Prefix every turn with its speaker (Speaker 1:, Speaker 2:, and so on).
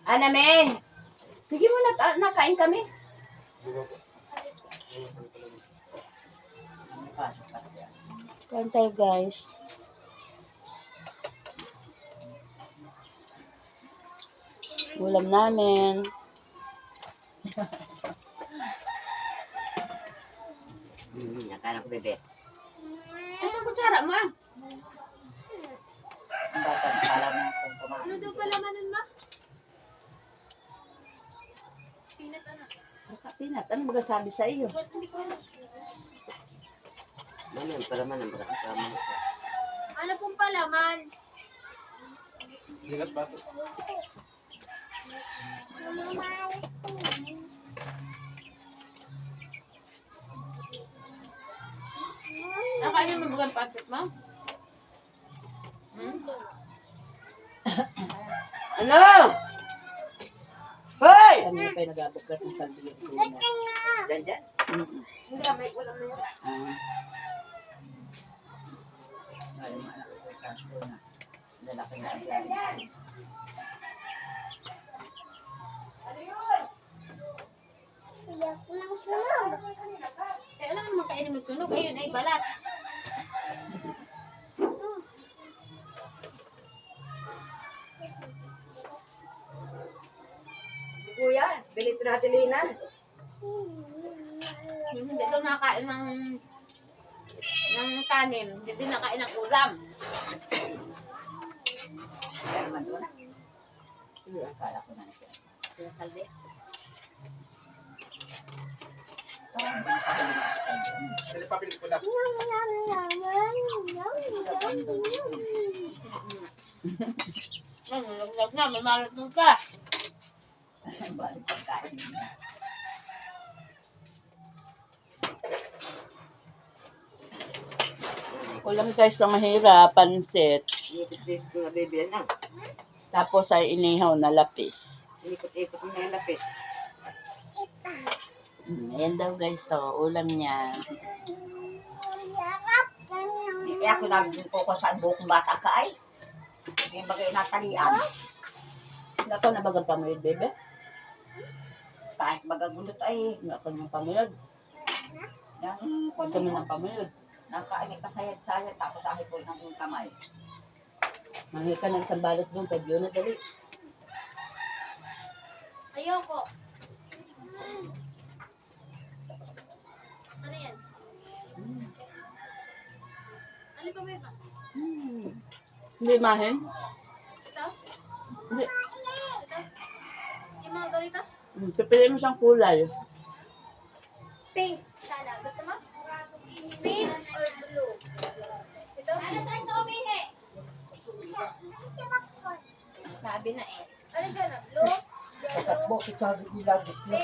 Speaker 1: Anamen! Sige mo na, nakain kami. Kain tayo guys. Ulam namin.
Speaker 2: Nakain ako, bebe.
Speaker 1: Ito kutsara mo.
Speaker 2: Ang bata, pala mo kung kumain.
Speaker 3: Ano daw palamanan, ma? Peanut ano?
Speaker 1: Kapinat, ano magasabi sa iyo?
Speaker 3: Ba't hindi ko alam?
Speaker 2: Ano yung palaman ng bata? Palaman ko.
Speaker 3: Ano pong palaman?
Speaker 4: Bigat ba ito?
Speaker 1: Nakain mo bukan patit mo? Ano? Hoy!
Speaker 2: Kanina kayo nag-abugat ng kalbiyang tuno. Diyan?
Speaker 1: Hindi, may ulam na yun.
Speaker 2: Ay, mga anak ko sa tuno. Lalaki na ang gani.
Speaker 3: Eh, alam naman kainin mo sunog. Ayun ay balat.
Speaker 1: Kuya, bilito natin Lina.
Speaker 3: Yung hindi daw nakain ng kanin. Hindi din nakain ng ulam.
Speaker 2: Kaya naman doon. Hindi, akala ko na siya.
Speaker 3: Kaya salde.
Speaker 4: Dali pa pilit ko na.
Speaker 3: Laglag na, may malat nun ka.
Speaker 2: Balik pagkain niya.
Speaker 1: Ulam guys na mahirap, pansit.
Speaker 2: Ikot-ikot ko na, bebe, yan lang.
Speaker 1: Tapos ay inihaw na lapis.
Speaker 2: Ikot-ikot mo na yung lapis.
Speaker 1: Ayan daw guys, so ulam niya.
Speaker 2: Kaya ako nabigyan ko sa buong bata ka ay. Yung bagay natalian.
Speaker 1: Ako na bagang pamuyod, bebe?
Speaker 2: Kahit magagulot ay.
Speaker 1: Hindi ako ng pamuyod.
Speaker 2: Yan,
Speaker 1: Huwag kami ng pamuyod.
Speaker 2: nakainit pa sayad-sayad tapos ahi po ng kamay.
Speaker 1: Mangi ka ng isang balot doon, pag yun na dali.
Speaker 3: Ayoko. Ano yan? Ano pa ba iba?
Speaker 1: Hindi mahin?
Speaker 3: Ito?
Speaker 1: Hindi.
Speaker 3: Ito? Yung mga ganito?
Speaker 1: Pipiliin mo siyang kulay.
Speaker 3: Pink. Sana. Gusto mo? Pink or blue? Ito? Ano saan ito umihi?
Speaker 1: Sabi na eh.
Speaker 3: Ano dyan? Blue?
Speaker 2: Takbo, ikaw ilagos na.